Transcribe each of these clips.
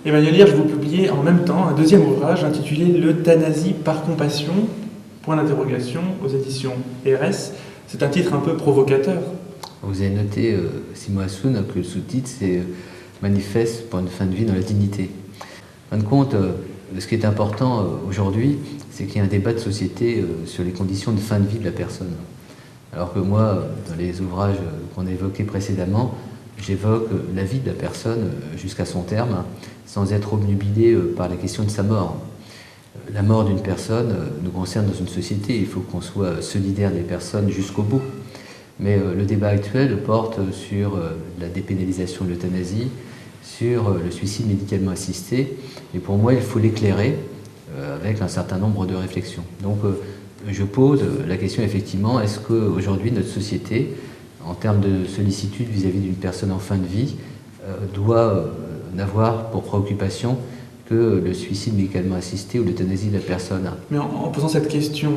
Emmanuel Hirsch, vous publiez en même temps un deuxième ouvrage intitulé L'euthanasie par compassion, point d'interrogation, aux éditions RS. C'est un titre un peu provocateur. Vous avez noté, Simon Assoun, que le sous-titre c'est Manifeste pour une fin de vie dans la dignité. En fin de compte, ce qui est important aujourd'hui, c'est qu'il y a un débat de société sur les conditions de fin de vie de la personne. Alors que moi, dans les ouvrages qu'on a évoqués précédemment, j'évoque la vie de la personne jusqu'à son terme, sans être obnubilé par la question de sa mort. La mort d'une personne nous concerne dans une société, il faut qu'on soit solidaire des personnes jusqu'au bout. Mais le débat actuel porte sur la dépénalisation de l'euthanasie, sur le suicide médicalement assisté, et pour moi il faut l'éclairer avec un certain nombre de réflexions. Donc je pose la question effectivement, est-ce qu'aujourd'hui notre société, en termes de sollicitude vis-à-vis d'une personne en fin de vie, doit n'avoir pour préoccupation que le suicide médicalement assisté ou l'euthanasie de la personne. Mais en posant cette question,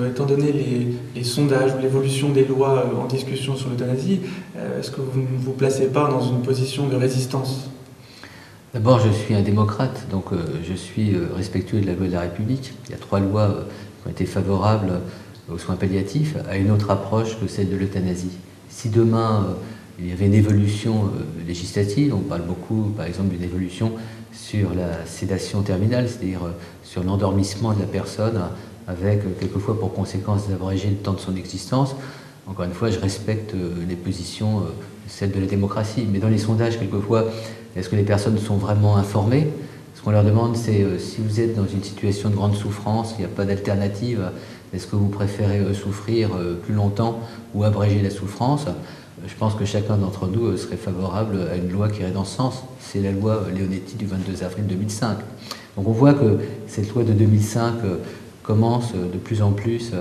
étant donné les sondages ou l'évolution des lois en discussion sur l'euthanasie, est-ce que vous ne vous placez pas dans une position de résistance ? D'abord, je suis un démocrate, donc je suis respectueux de la loi de la République. Il y a 3 lois qui ont été favorables aux soins palliatifs, à une autre approche que celle de l'euthanasie. Si demain, il y avait une évolution législative, on parle beaucoup, par exemple, d'une évolution sur la sédation terminale, c'est-à-dire sur l'endormissement de la personne, avec quelquefois pour conséquence d'abréger le temps de son existence. Encore une fois, je respecte les positions, celles de la démocratie. Mais dans les sondages, quelquefois, est-ce que les personnes sont vraiment informées ? Ce qu'on leur demande, c'est si vous êtes dans une situation de grande souffrance, il n'y a pas d'alternative, est-ce que vous préférez souffrir plus longtemps ou abréger la souffrance ? Je pense que chacun d'entre nous serait favorable à une loi qui irait dans ce sens. C'est la loi Leonetti du 22 avril 2005. Donc on voit que cette loi de 2005 commence de plus en plus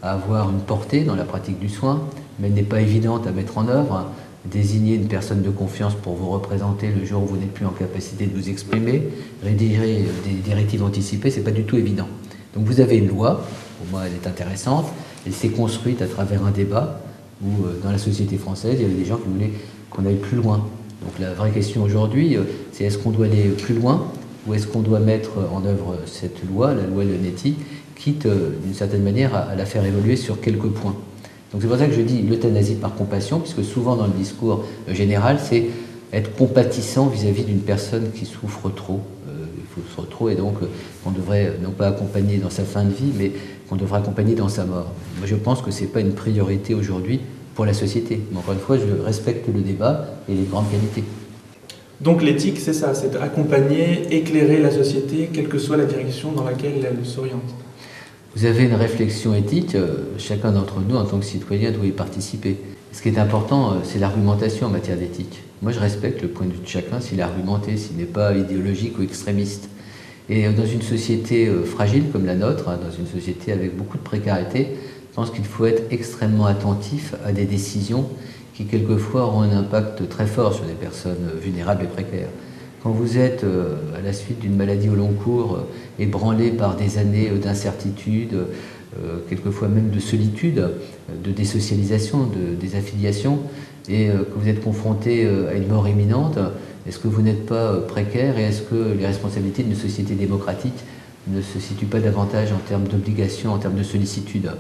à avoir une portée dans la pratique du soin, mais elle n'est pas évidente à mettre en œuvre. Désigner une personne de confiance pour vous représenter le jour où vous n'êtes plus en capacité de vous exprimer, rédiger des directives anticipées, c'est pas du tout évident. Donc vous avez une loi, pour moi elle est intéressante, elle s'est construite à travers un débat où dans la société française, il y avait des gens qui voulaient qu'on aille plus loin. Donc la vraie question aujourd'hui, c'est est-ce qu'on doit aller plus loin ou est-ce qu'on doit mettre en œuvre cette loi, la loi Leonetti, quitte d'une certaine manière à la faire évoluer sur quelques points. Donc c'est pour ça que je dis l'euthanasie par compassion, puisque souvent dans le discours général, c'est être compatissant vis-à-vis d'une personne qui souffre trop. Souffre trop et donc qu'on devrait non pas accompagner dans sa fin de vie, mais qu'on devrait accompagner dans sa mort. Moi je pense que ce n'est pas une priorité aujourd'hui pour la société. Mais encore une fois, je respecte le débat et les grandes qualités. Donc l'éthique, c'est ça, c'est accompagner, éclairer la société, quelle que soit la direction dans laquelle elle s'oriente. Vous avez une réflexion éthique, chacun d'entre nous, en tant que citoyen, doit y participer. Ce qui est important, c'est l'argumentation en matière d'éthique. Moi, je respecte le point de vue de chacun s'il est argumenté, s'il n'est pas idéologique ou extrémiste. Et dans une société fragile comme la nôtre, dans une société avec beaucoup de précarité, je pense qu'il faut être extrêmement attentif à des décisions qui, quelquefois, auront un impact très fort sur des personnes vulnérables et précaires. Quand vous êtes, à la suite d'une maladie au long cours, ébranlé par des années d'incertitude, quelquefois même de solitude, de désocialisation, de désaffiliation, et que vous êtes confronté à une mort imminente, est-ce que vous n'êtes pas précaire et est-ce que les responsabilités d'une société démocratique ne se situent pas davantage en termes d'obligations, en termes de sollicitude ?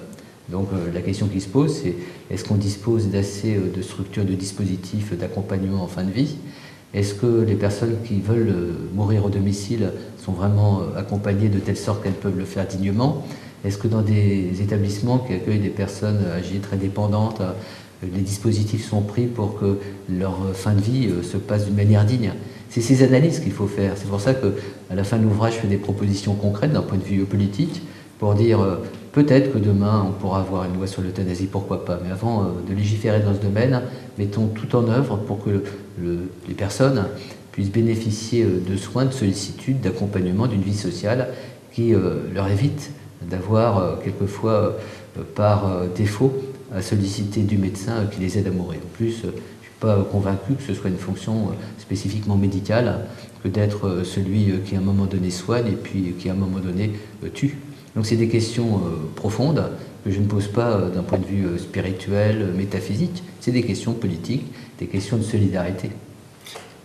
Donc la question qui se pose, c'est est-ce qu'on dispose d'assez de structures, de dispositifs d'accompagnement en fin de vie ? Est-ce que les personnes qui veulent mourir au domicile sont vraiment accompagnées de telle sorte qu'elles peuvent le faire dignement ? Est-ce que dans des établissements qui accueillent des personnes âgées très dépendantes, les dispositifs sont pris pour que leur fin de vie se passe d'une manière digne ? C'est ces analyses qu'il faut faire. C'est pour ça qu'à la fin de l'ouvrage, je fais des propositions concrètes d'un point de vue politique pour dire peut-être que demain on pourra avoir une loi sur l'euthanasie, pourquoi pas. Mais avant de légiférer dans ce domaine, mettons tout en œuvre pour que les personnes puissent bénéficier de soins, de sollicitude, d'accompagnement, d'une vie sociale qui leur évite d'avoir quelquefois par défaut à solliciter du médecin qui les aide à mourir. En plus, je ne suis pas convaincu que ce soit une fonction spécifiquement médicale que d'être celui qui à un moment donné soigne et puis qui à un moment donné tue. Donc c'est des questions profondes que je ne pose pas d'un point de vue spirituel, métaphysique, c'est des questions politiques, des questions de solidarité.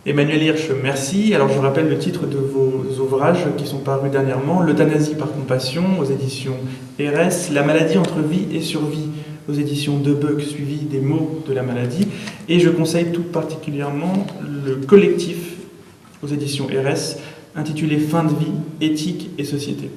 Emmanuel Hirsch, merci. Alors je rappelle le titre de vos ouvrages qui sont parus dernièrement: L'euthanasie par compassion aux éditions RS, La maladie entre vie et survie aux éditions Debuck, suivi des mots de la maladie. Et je conseille tout particulièrement le collectif aux éditions RS, intitulé Fin de vie, éthique et société.